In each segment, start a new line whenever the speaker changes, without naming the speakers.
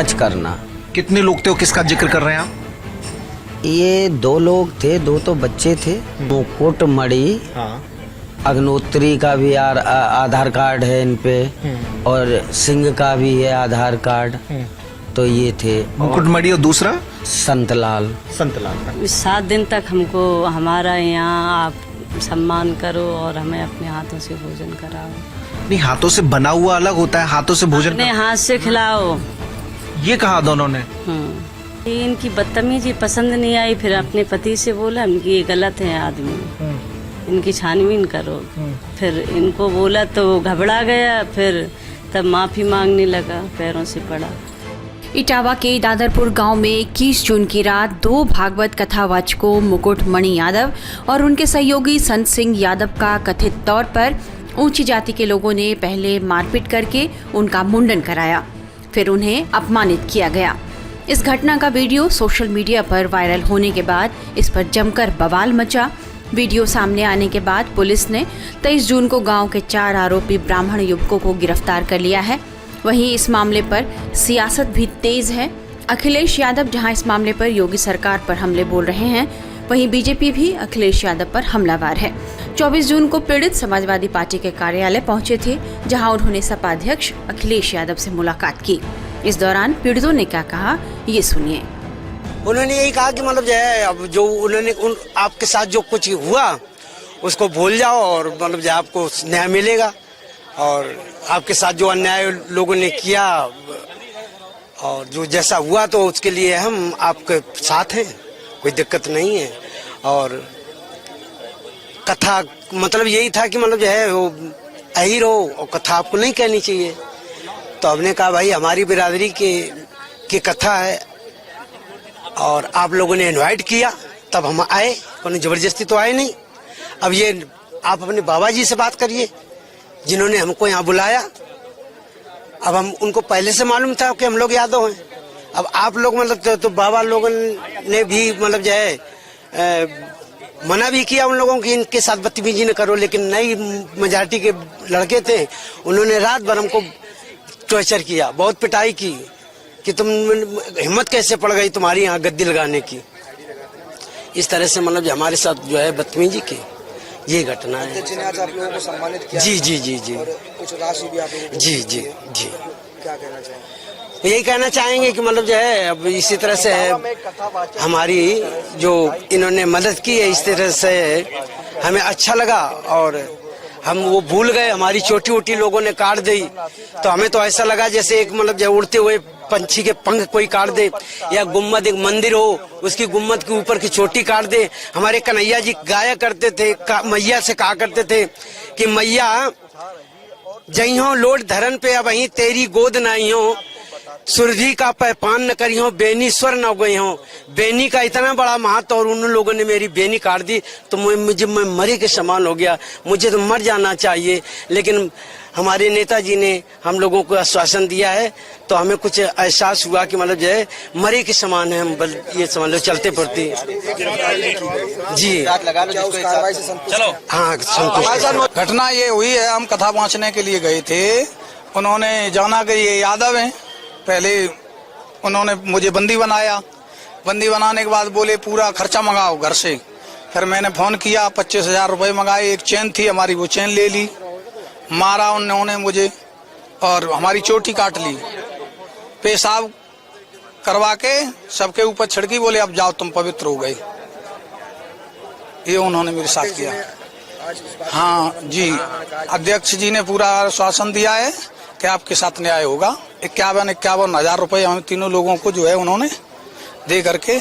Touch करना।
कितने लोग थे और किसका जिक्र कर रहे हैं आप?
ये 2 लोग थे, 2 तो बच्चे थे। मुकुट मणि,
हाँ।
अग्नोत्री का भी आधार कार्ड है इन पे, और सिंह का भी है आधार कार्ड। तो ये थे।
मुकुटमणि और दूसरा
संतलाल।
संतलाल।
7 दिन तक हमको हमारा यहाँ आप सम्मान करो और हमें अपने हाथों से भोजन कराओ।
नहीं, हाथों से बना हुआ अलग होता है, हाथों से भोजन
अपने हाथ से खिलाओ।
ये कहा दोनों ने।
इनकी बदतमीजी पसंद नहीं आई, फिर अपने पति से बोला कि ये गलत है आदमी, इनकी छानबीन करो। फिर इनको बोला तो वो घबरा गया, फिर तब माफी मांगने लगा, पैरों से पड़ा।
इटावा के दादरपुर गांव में 21 जून की रात 2 भागवत कथावाचकों मुकुट मणि यादव और उनके सहयोगी संत सिंह यादव का कथित तौर पर ऊंची जाति के लोगों ने पहले मारपीट करके उनका मुंडन कराया, फिर उन्हें अपमानित किया गया। इस घटना का वीडियो सोशल मीडिया पर वायरल होने के बाद इस पर जमकर बवाल मचा। वीडियो सामने आने के बाद पुलिस ने 23 जून को गांव के 4 आरोपी ब्राह्मण युवकों को गिरफ्तार कर लिया है। वहीं इस मामले पर सियासत भी तेज है। अखिलेश यादव जहां इस मामले पर योगी सरकार पर हमले बोल रहे हैं, वहीं बीजेपी भी अखिलेश यादव पर हमलावर है। 24 जून को पीड़ित समाजवादी पार्टी के कार्यालय पहुंचे थे, जहां उन्होंने सपा अध्यक्ष अखिलेश यादव से मुलाकात की। इस दौरान पीड़ितों ने क्या कहा, ये सुनिए।
उन्होंने यही कहा कि मतलब जो है, अब जो उन्होंने आपके साथ जो कुछ हुआ उसको भूल जाओ और मतलब जो आपको न्याय मिलेगा, और आपके साथ जो अन्याय लोगों ने किया और जो जैसा हुआ तो उसके लिए हम आपके साथ हैं, कोई दिक्कत नहीं है। और कथा मतलब यही था कि मतलब जो है वो अहीर हो और कथा आपको नहीं कहनी चाहिए। तो हमने कहा भाई हमारी बिरादरी की कथा है और आप लोगों ने इनवाइट किया तब हम आए, उन्हें जबरदस्ती तो आए नहीं। अब ये आप अपने बाबा जी से बात करिए जिन्होंने हमको यहाँ बुलाया। अब हम उनको पहले से मालूम था कि हम लोग यादव हैं। अब आप लोग मतलब तो बाबा लोगों ने भी मतलब जो है मना भी किया उन लोगों की इनके साथ बदतमीजी न करो, लेकिन नई मेजॉरिटी के लड़के थे, उन्होंने रात भर हमको टॉर्चर किया, बहुत पिटाई की कि तुम हिम्मत कैसे पड़ गई तुम्हारी यहाँ गद्दी लगाने की। इस तरह से मतलब हमारे साथ जो है बदतमीजी की ये घटना है।
आज आप लोगों को सम्मानित किया।
जी जी जी जी।
और कुछ राशि भी आप लोगों को
जी जी जी।
क्या कहना चाहेंगे?
यही कहना चाहेंगे कि मतलब जो है अब इसी तरह से हमारी जो इन्होंने मदद की है, इस तरह से हमें अच्छा लगा और हम वो भूल गए। हमारी छोटी छोटी लोगों ने काट दी तो हमें तो ऐसा लगा जैसे एक मतलब जो उड़ते हुए पंछी के पंख कोई काट दे, या गुम्मद एक मंदिर हो उसकी गुम्मद के ऊपर की चोटी काट दे। हमारे कन्हैया जी गाया करते थे, मैया से कहा करते थे कि मैया जई हो लोट धरन पे अब वहीं तेरी गोद नहीं हो, सुरभि का पैपान न करी हो, बेनी स्वर न गई हो। बेनी का इतना बड़ा महत्व और उन लोगों ने मेरी बेनी काट दी तो मैं मरी के समान हो गया, मुझे तो मर जाना चाहिए। लेकिन हमारे नेताजी ने हम लोगों को आश्वासन दिया है तो हमें कुछ एहसास हुआ कि मतलब जो है मरे के समान है हम, ये समझ लो चलते पड़ते। जी
चलो।
हाँ संतुष्ट।
घटना ये हुई है, हम कथा पहुँचने के लिए गए थे, उन्होंने जाना कि ये यादव हैं। पहले उन्होंने मुझे बंदी बनाया, बंदी बनाने के बाद बोले पूरा खर्चा मंगाओ घर से। फिर मैंने फोन किया, 25,000 रुपये मंगाए, एक चेन थी हमारी वो चेन ले ली, मारा उन्होंने मुझे और हमारी चोटी काट ली, पेशाब करवा के सबके ऊपर छिड़की, बोले अब जाओ तुम पवित्र हो गए। ये उन्होंने मेरे साथ किया। हाँ जी, अध्यक्ष जी ने पूरा आश्वासन दिया है कि आपके साथ न्याय होगा। 51,000 रुपये हम तीनों लोगों को जो है उन्होंने दे करके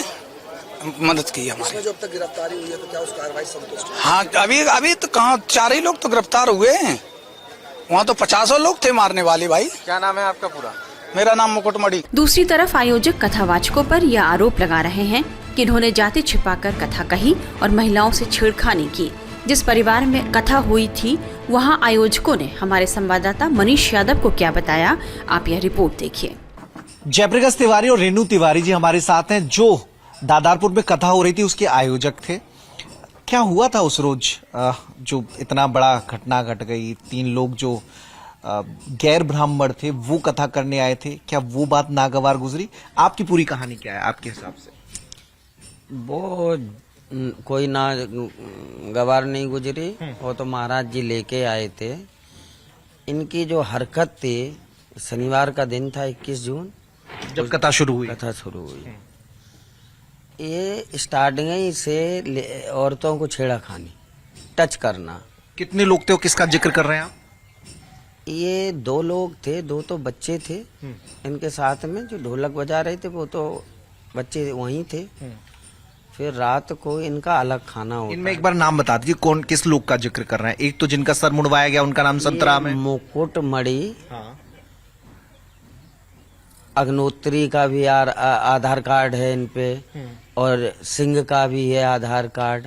मदद की हमारी।
जो अब तक गिरफ्तारी हुई है तो क्या उस कार्रवाई से संतुष्ट हैं?
हाँ, अभी तो कहाँ 4 ही लोग तो गिरफ्तार हुए हैं, वहाँ तो 50 लोग थे मारने वाले। भाई
क्या नाम है आपका पूरा?
मेरा नाम मुकुट मणि।
दूसरी तरफ आयोजक कथावाचकों पर यह आरोप लगा रहे हैं कि इन्होंने जाति छिपाकर कथा कही और महिलाओं से छेड़खानी की। जिस परिवार में कथा हुई थी वहां आयोजकों ने हमारे संवाददाता मनीष यादव को क्या बताया, आप यह रिपोर्ट देखिए।
जयप्रकाश तिवारी और रेणु तिवारी जी हमारे साथ हैं, जो दादारपुर में कथा हो रही थी उसके आयोजक थे। क्या हुआ था उस रोज जो इतना बड़ा घटना घट गई? 3 लोग जो गैर ब्राह्मण थे वो कथा करने आए थे, क्या वो बात नागवार गुजरी? आपकी पूरी कहानी क्या है आपके हिसाब से?
वो कोई ना गवार नहीं गुजरी, वो तो महाराज जी लेके आए थे। इनकी जो हरकत थी, शनिवार का दिन था 21 जून
जब कथा शुरू हुई।
कथा शुरू हुई, ये स्टार्टिंग ही से औरतों को छेड़ाखानी, टच करना।
कितने लोग थे, किसका जिक्र कर रहे हैं आप?
ये 2 लोग थे, 2 तो बच्चे थे इनके साथ में, जो ढोलक बजा रहे थे वो तो बच्चे वहीं थे। फिर रात को इनका अलग खाना होता
इनमें एक बार नाम बता दीजिए, कौन किस लोग का जिक्र कर रहे हैं? एक तो जिनका सर मुड़वाया गया उनका नाम संतराम है।
मुकुट मणि,
हाँ।
अग्नोत्री का भी आधार कार्ड है इन पे, और सिंह का भी है आधार कार्ड।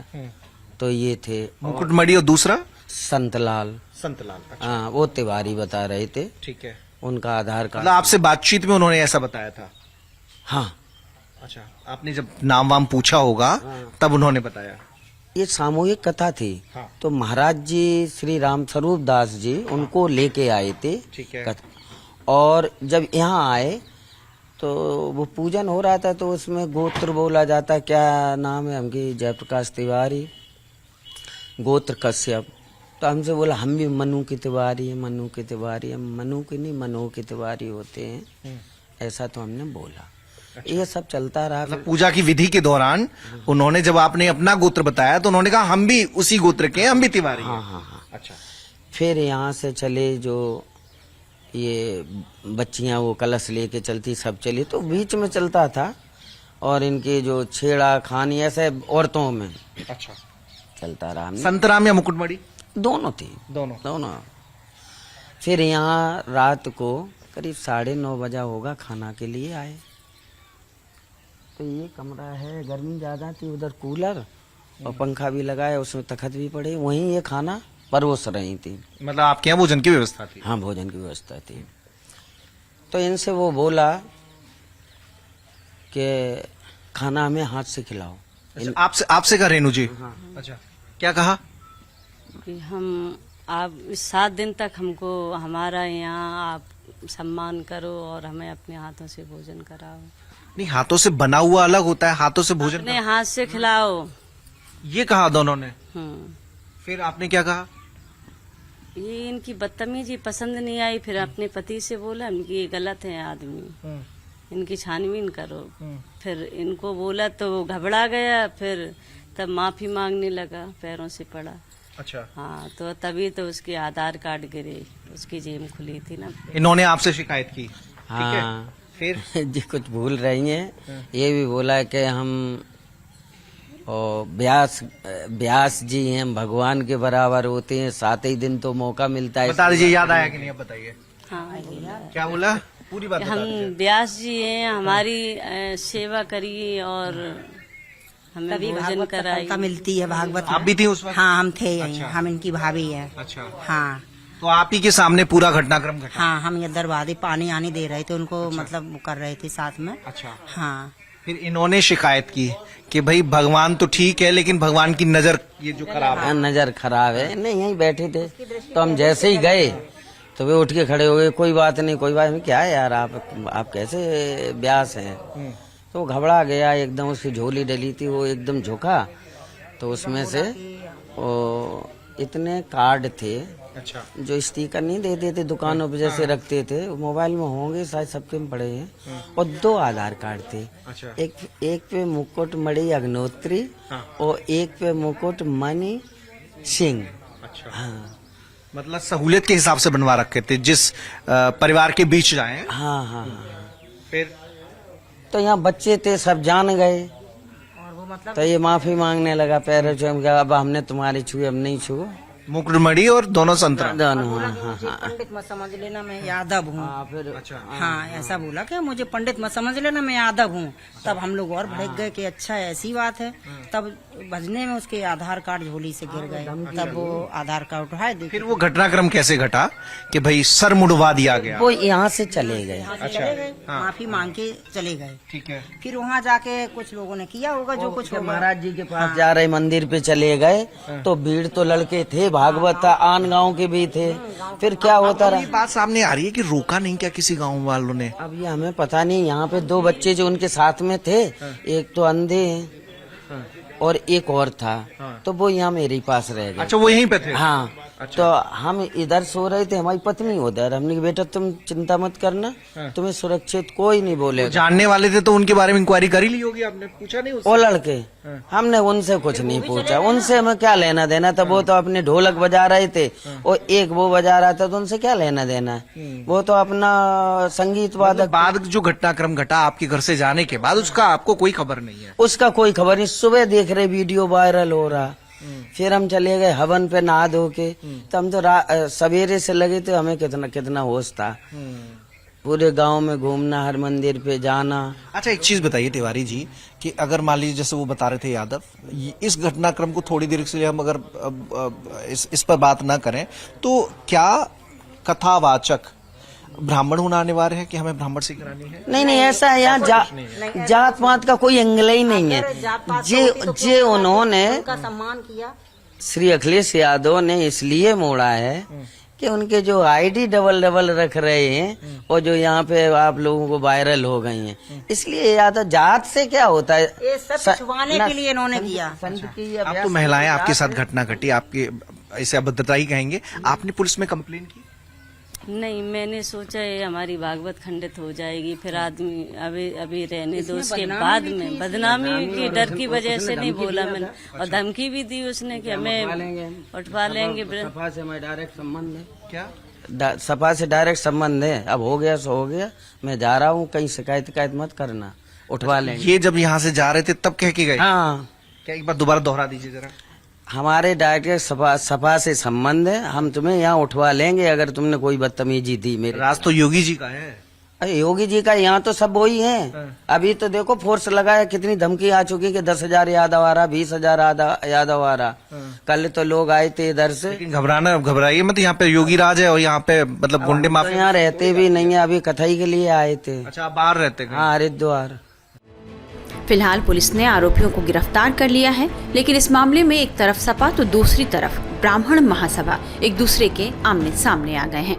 तो ये थे
मुकुटमणि और दूसरा
संतलाल।
संतलाल।
हाँ, वो तिवारी बता रहे थे,
ठीक है।
उनका आधार कार्ड।
मतलब आपसे बातचीत में उन्होंने ऐसा बताया था?
हाँ।
अच्छा, आपने जब नाम वाम पूछा होगा तब उन्होंने बताया?
ये सामूहिक कथा थी।
हाँ।
तो महाराज जी श्री राम स्वरूप दास जी उनको लेके आए थे।
ठीक है।
और जब यहाँ आए तो वो पूजन हो रहा था, तो उसमें गोत्र बोला जाता, क्या नाम है हमकी? जयप्रकाश तिवारी, गोत्र कश्यप। तो हमसे बोला हम भी मनु के तिवारी है, मनु के तिवारी। हम मनु के नहीं, मनु के तिवारी होते हैं, ऐसा तो हमने बोला। अच्छा। ये सब चलता रहा।
मतलब पूजा की विधि के दौरान उन्होंने जब आपने अपना गोत्र बताया तो उन्होंने कहा हम भी उसी गोत्र के हैं, हम भी तिवारी हैं।
हाँ।
अच्छा।
फिर यहाँ से चले, जो ये बच्चियां वो कलश लेके चलती, सब चली, तो बीच में चलता था। और इनकी जो छेड़ा खानी ऐसे औरतों में
अच्छा
चलता रहा।
संतराम या मुकुटमणि?
दोनों थी, दोनों। फिर यहाँ रात को करीब 9:30 बजा होगा, खाना के लिए आए। तो ये कमरा है, गर्मी ज्यादा थी, उधर कूलर और पंखा भी लगाया, उसमें तखत भी पड़े, वहीं ये खाना परोस रही थी।
मतलब आपके यहाँ भोजन की व्यवस्था थी?
हाँ, भोजन की व्यवस्था थी। तो इनसे वो बोला कि खाना हमें हाथ से खिलाओ।
अच्छा, आपसे कहा रेणु जी?
हाँ।
अच्छा, क्या कहा?
कि हम आप 7 दिन तक हमको हमारा यहाँ आप सम्मान करो और हमें अपने हाथों से भोजन कराओ।
नहीं, हाथों से बना हुआ अलग होता है, हाथों से भोजन
अपने हाथ से खिलाओ।
ये कहा दोनों ने?
हम्म।
फिर आपने क्या कहा?
ये इनकी बदतमीजी पसंद नहीं आई। फिर अपने पति से बोला कि ये गलत है आदमी, इनकी छानबीन करो। फिर इनको बोला तो वो घबरा गया, फिर तब माफी मांगने लगा, पैरों से पड़ा।
अच्छा।
हाँ, तो तभी तो उसके आधार कार्ड गिरे, उसकी जेब खुली थी ना।
इन्होंने आपसे शिकायत की?
हाँ।
फिर
जी कुछ भूल रही हैं। ये भी बोला कि हम व्यास जी हैं, भगवान के बराबर होते हैं, 7 ही दिन तो मौका मिलता है।
बता दीजिए, याद आया कि नहीं? अब बताइए।
हाँ,
क्या बोला? पूरी बात
हम व्यास जी हैं, हमारी सेवा करिए और हमें भोजन कराइए।
का मिलती है भागवत।
आप भी थी उस वक्त?
हाँ, हम थे यहीं।
अच्छा।
हम इनकी भाभी है।
अच्छा।
हाँ।
तो आप ही के सामने पूरा घटनाक्रम घटा?
हाँ, हम ये दरवाजे पानी आने दे रहे थे उनको। अच्छा। मतलब वो कर रहे थे साथ में।
अच्छा।
हाँ।
फिर इन्होंने शिकायत की कि भाई भगवान तो ठीक है लेकिन भगवान की नजर ये जो खराब है।
नजर खराब है। नहीं, यहीं बैठे थे, तो हम जैसे ही गए तो वे उठ के खड़े हो गए, कोई बात नहीं, कोई बात नहीं। क्या है यार, आप कैसे व्यास हैं? तो वो घबरा गया एकदम, उसकी झोली डली थी, वो एकदम झुका, तो उसमें से वो इतने कार्ड थे।
अच्छा।
जो स्टिकर नहीं देते थे दुकानों पे जैसे रखते थे, मोबाइल में होंगे शायद, सबके में पड़े हैं। और 2 आधार कार्ड थे।
अच्छा।
एक पे मुकुटमणि अग्नोत्री और एक पे मुकुटमणि सिंह।
अच्छा।
हाँ।
मतलब सहूलियत के हिसाब से बनवा रखे थे, जिस परिवार के बीच जाए।
हाँ।
फिर
तो यहाँ बच्चे थे, सब जान गए, और वो मतलब तो ये माफी मांगने लगा, पैरों छुए, अब हमने तुम्हारी छुए, अब नहीं छुओ।
मुकुटमणि और दोनों संतराम?
दोनों। हाँ।
पंडित मत समझ लेना, मैं यादव हूँ।
फिर
अच्छा।
हाँ, ऐसा बोला कि मुझे पंडित मत समझ लेना, मैं यादव हूँ। तब हम लोग और भड़क गए कि अच्छा ऐसी बात है। तब भजने में उसके आधार कार्ड झोली से गिर गए, तब वो आधार कार्ड उठाए।
फिर वो घटनाक्रम कैसे घटा कि भाई सर मुड़वा दिया गया?
वो यहाँ से चले गए।
चले गए, माफी मांग के चले गए।
ठीक है।
फिर वहाँ जाके कुछ लोगों ने किया होगा जो कुछ होगा।
महाराज जी के पास जा रहे मंदिर पे चले गए, तो भीड़ तो लड़के थे भागवत था, आन गांव के भी थे, फिर क्या होता
ये
रहा।
बात सामने आ रही है कि रोका नहीं क्या किसी गांव वालों ने?
अब ये हमें पता नहीं। यहाँ पे 2 बच्चे जो उनके साथ में थे, एक तो अंधे हैं और एक और था, तो वो यहाँ मेरे पास रह गए।
अच्छा, वो यहीं पे थे?
हाँ। तो हम इधर सो रहे थे, हमारी पत्नी उधर। हमने कहा बेटा तुम चिंता मत करना, तुम्हें सुरक्षित कोई नहीं बोलेगा।
जानने वाले थे तो उनके बारे में इंक्वायरी कर ही ली होगी, आपने पूछा नहीं उससे?
वो लड़के, हमने उनसे कुछ नहीं पूछा, उनसे हमें क्या लेना देना था। वो तो अपने ढोलक बजा रहे थे और एक वो बजा रहा था, तो उनसे क्या लेना देना। वो तो अपना संगीत वादक।
बाद जो घटनाक्रम घटा आपके घर से जाने के बाद, उसका आपको कोई खबर नहीं है?
उसका कोई खबर नहीं। सुबह देख रहे वीडियो वायरल हो रहा, फिर हम चले गए हवन पे नहा धो के। तो हम तो सवेरे से लगे थे, हमें कितना कितना होश था। पूरे गांव में घूमना, हर मंदिर पे जाना।
अच्छा, एक चीज बताइए तिवारी जी कि अगर मान लीजिए जैसे वो बता रहे थे यादव, इस घटनाक्रम को थोड़ी देर के लिए हम अगर इस पर बात ना करें, तो क्या कथावाचक ब्राह्मण होना अनिवार्य है कि हमें ब्राह्मण से करानी है?
नहीं नहीं, ऐसा है यहाँ जात पात का कोई एंगल ही नहीं है। जे उन्होंने
उनका सम्मान किया।
श्री अखिलेश यादव ने इसलिए मोड़ा है कि उनके जो आईडी डबल रख रहे हैं और जो यहाँ पे आप लोगों को वायरल हो गई हैं, इसलिए यादव जात से क्या होता है,
ये सब छुपाने के लिए इन्होंने किया।
आप तो महिलाएं, आपके साथ घटना घटी, आपके ऐसे अभद्रता ही कहेंगे, आपने पुलिस में कंप्लेन की?
नहीं, मैंने सोचा ये हमारी भागवत खंडित हो जाएगी, फिर आदमी अभी रहने दो, उसके बाद में बदनामी की डर की वजह से नहीं बोला मैंने। और धमकी भी दी उसने कि हमें उठवा लेंगे।
सपा से मैं डायरेक्ट संबंध है।
क्या?
सपा से डायरेक्ट संबंध है। अब हो गया सो हो गया, मैं जा रहा हूँ, कहीं शिकायत मत करना, उठवा लेंगे।
ये जब यहाँ से जा रहे थे तब कह के गए?
हाँ।
क्या एक बार दोबारा दोहरा दीजिए जरा।
हमारे डायरेक्ट सपा से संबंध है, हम तुम्हें यहाँ उठवा लेंगे अगर तुमने कोई बदतमीजी दी। मेरे
राज तो योगी जी का है।
अरे योगी जी का, यहाँ तो सब वही है। अभी तो देखो फोर्स लगाया, कितनी धमकी आ चुकी कि 10,000 यादव आ रहा, 20,000 यादव आ रहा। कल तो लोग आए थे इधर से।
लेकिन घबराइए मत, यहाँ पे योगी राज है और यहाँ पे मतलब गुंडे
तो
माफिया।
यहाँ रहते भी नहीं है, अभी कथई के लिए आए थे।
अच्छा, आप बाहर रहते हैं?
हाँ, हरिद्वार।
फिलहाल पुलिस ने आरोपियों को गिरफ्तार कर लिया है, लेकिन इस मामले में एक तरफ सपा तो दूसरी तरफ ब्राह्मण महासभा एक दूसरे के आमने सामने आ गए हैं।